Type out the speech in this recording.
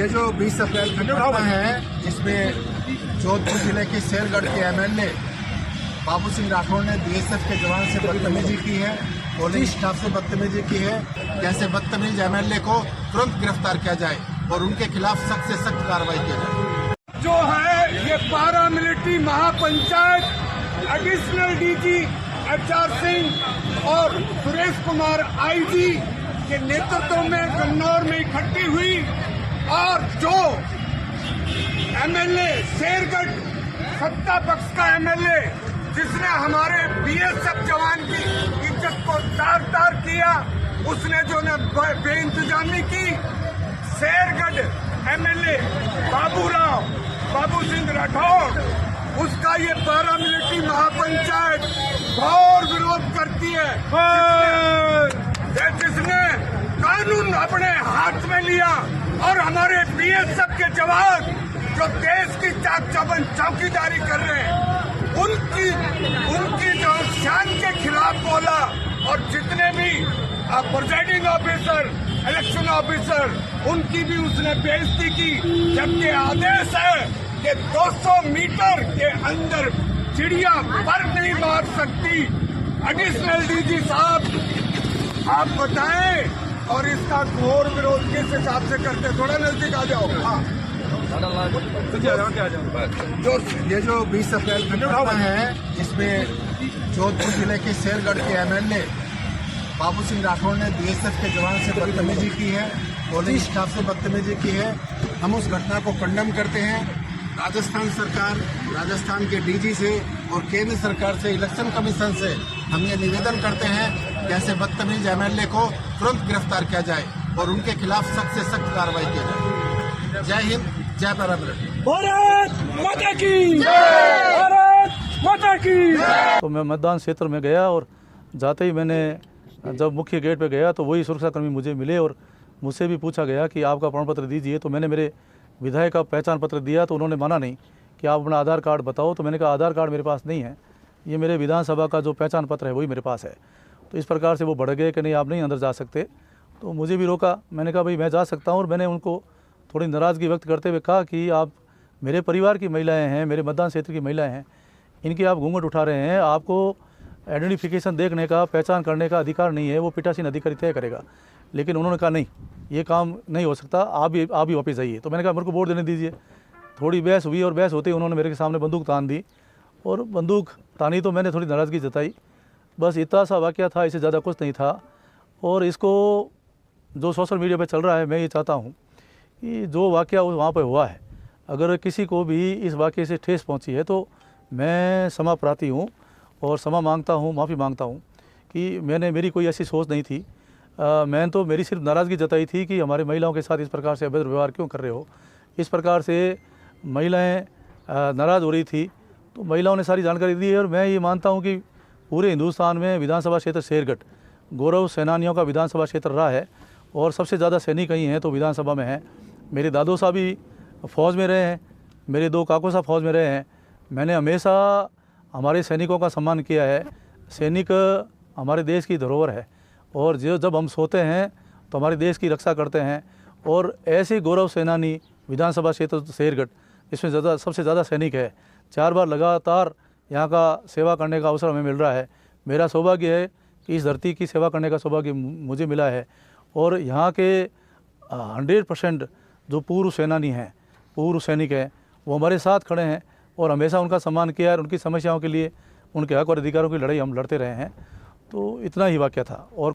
ये जो 20 अप्रैल की घटना है, जिसमें जोधपुर जिले के शेरगढ़ के एमएलए बाबू सिंह राठौड़ ने बीएसएफ के जवान से बदतमीजी की है, पोलिंग स्टाफ से बदतमीजी की है। जैसे बदतमीज एमएलए को तुरंत गिरफ्तार किया जाए और उनके खिलाफ सख्त से सख्त कार्रवाई की जाए। जो है ये पारामिलिट्री महापंचायत एडिशनल डीजी HR सिंह और सुरेश कुमार IG के नेतृत्व में कन्नौर में इकट्ठी हुई और जो एमएलए शेरगढ़ सत्ता पक्ष का एमएलए जिसने हमारे बीएसएफ जवान की इज्जत को तार तार किया, उसने जो ने बेइंतजामी की, शेरगढ़ एमएलए बाबू सिंह राठौड़, उसका ये पारामिलिट्री महापंचायत घोर विरोध करती है, जिसने कानून अपने हाथ में लिया और हमारे बीएसएफ के जवान जो देश की चाक चौबंद चौकीदारी कर रहे हैं, उनकी जो शान के खिलाफ बोला और जितने भी प्रिजाइडिंग ऑफिसर, इलेक्शन ऑफिसर, उनकी भी उसने बेइज्जती की। जबकि आदेश है कि 200 मीटर के अंदर चिड़िया पर नहीं मार सकती। एडिशनल डीजी साहब आप बताएं और इसका घोर विरोध किस हिसाब से करते? थोड़ा नजदीक आ जाओ। हाँ, जो ये जो 20 अप्रैल की घटना है, जिसमें जोधपुर जिले के शेरगढ़ के एमएलए बाबू सिंह राठौड़ ने बीएसएफ के जवान से बदतमीजी की है, पोलिंग स्टाफ से बदतमीजी की है, हम उस घटना को कंडेम करते हैं। राजस्थान सरकार, राजस्थान के डीजी से और केंद्र सरकार से, इलेक्शन कमीशन से हम ये निवेदन करते हैं कि ऐसे बदतमीज एमएलए को तुरंत गिरफ्तार किया जाए और उनके खिलाफ सख्त से सख्त कार्रवाई की जाए। जय हिंद, जय पारामिलिट्री। भारत माता की जय, भारत माता की जय। तो मैं मतदान क्षेत्र में गया और जाते ही मैंने जब मुख्य गेट पे गया तो वही सुरक्षाकर्मी मुझे मिले और मुझसे भी पूछा गया कि आपका प्रमाण पत्र दीजिए। तो मैंने मेरे विधायक का पहचान पत्र दिया तो उन्होंने माना नहीं कि आप अपना आधार कार्ड बताओ। तो मैंने कहा आधार कार्ड मेरे पास नहीं है, ये मेरे विधानसभा का जो पहचान पत्र है वही मेरे पास है। तो इस प्रकार से वो बढ़ गए कि नहीं आप नहीं अंदर जा सकते। तो मुझे भी रोका, मैंने कहा भाई मैं जा सकता हूँ। और मैंने उनको थोड़ी नाराज़गी व्यक्त करते हुए कहा कि आप मेरे परिवार की महिलाएँ हैं, मेरे मतदान क्षेत्र की महिलाएँ हैं, इनकी आप घूंघट उठा रहे हैं, आपको आइडेंटिफिकेशन देखने का, पहचान करने का अधिकार नहीं है, वो पीठासीन अधिकारी तय करेगा। लेकिन उन्होंने कहा नहीं, ये काम नहीं हो सकता, आप भी वापस आइए। तो मैंने कहा मेरे को वोट देने दीजिए। थोड़ी बहस हुई और बहस होते ही उन्होंने मेरे सामने बंदूक तान दी और बंदूक तानी तो मैंने थोड़ी नाराज़गी जताई। बस इतना सा वाक़या था, इससे ज़्यादा कुछ नहीं था। और इसको जो सोशल मीडिया पर चल रहा है, मैं ये चाहता हूँ कि जो वाक़या वहाँ पर हुआ है, अगर किसी को भी इस वाक़ये से ठेस पहुँची है तो मैं क्षमा प्रार्थी हूँ और क्षमा मांगता हूँ, माफ़ी मांगता हूँ कि मेरी कोई ऐसी सोच नहीं थी। मैंने तो मेरी सिर्फ नाराज़गी जताई थी कि हमारे महिलाओं के साथ इस प्रकार से अभद्र व्यवहार क्यों कर रहे हो। इस प्रकार से महिलाएं नाराज़ हो रही थी, तो महिलाओं ने सारी जानकारी दी है। और मैं ये मानता हूँ कि पूरे हिंदुस्तान में विधानसभा क्षेत्र शेरगढ़ गौरव सेनानियों का विधानसभा क्षेत्र रहा है और सबसे ज़्यादा सैनिक कहीं हैं तो विधानसभा में हैं। मेरे दादो साहब भी फ़ौज में रहे हैं, मेरे 2 काको साहब फ़ौज में रहे हैं। मैंने हमेशा हमारे सैनिकों का सम्मान किया है। सैनिक हमारे देश की धरोहर है और जब हम सोते हैं तो हमारे देश की रक्षा करते हैं। और ऐसे गौरव सेनानी विधानसभा क्षेत्र शेरगढ़, इसमें सबसे ज़्यादा सैनिक है। 4 बार लगातार यहाँ का सेवा करने का अवसर हमें मिल रहा है। मेरा सौभाग्य है कि इस धरती की सेवा करने का सौभाग्य मुझे मिला है। और यहाँ के 100% जो पूर्व सेनानी हैं, पूर्व सैनिक हैं, वो हमारे साथ खड़े हैं और हमेशा उनका सम्मान किया और उनकी समस्याओं के लिए, उनके हक और अधिकारों की लड़ाई हम लड़ते रहे हैं। तो इतना ही वाक़या था और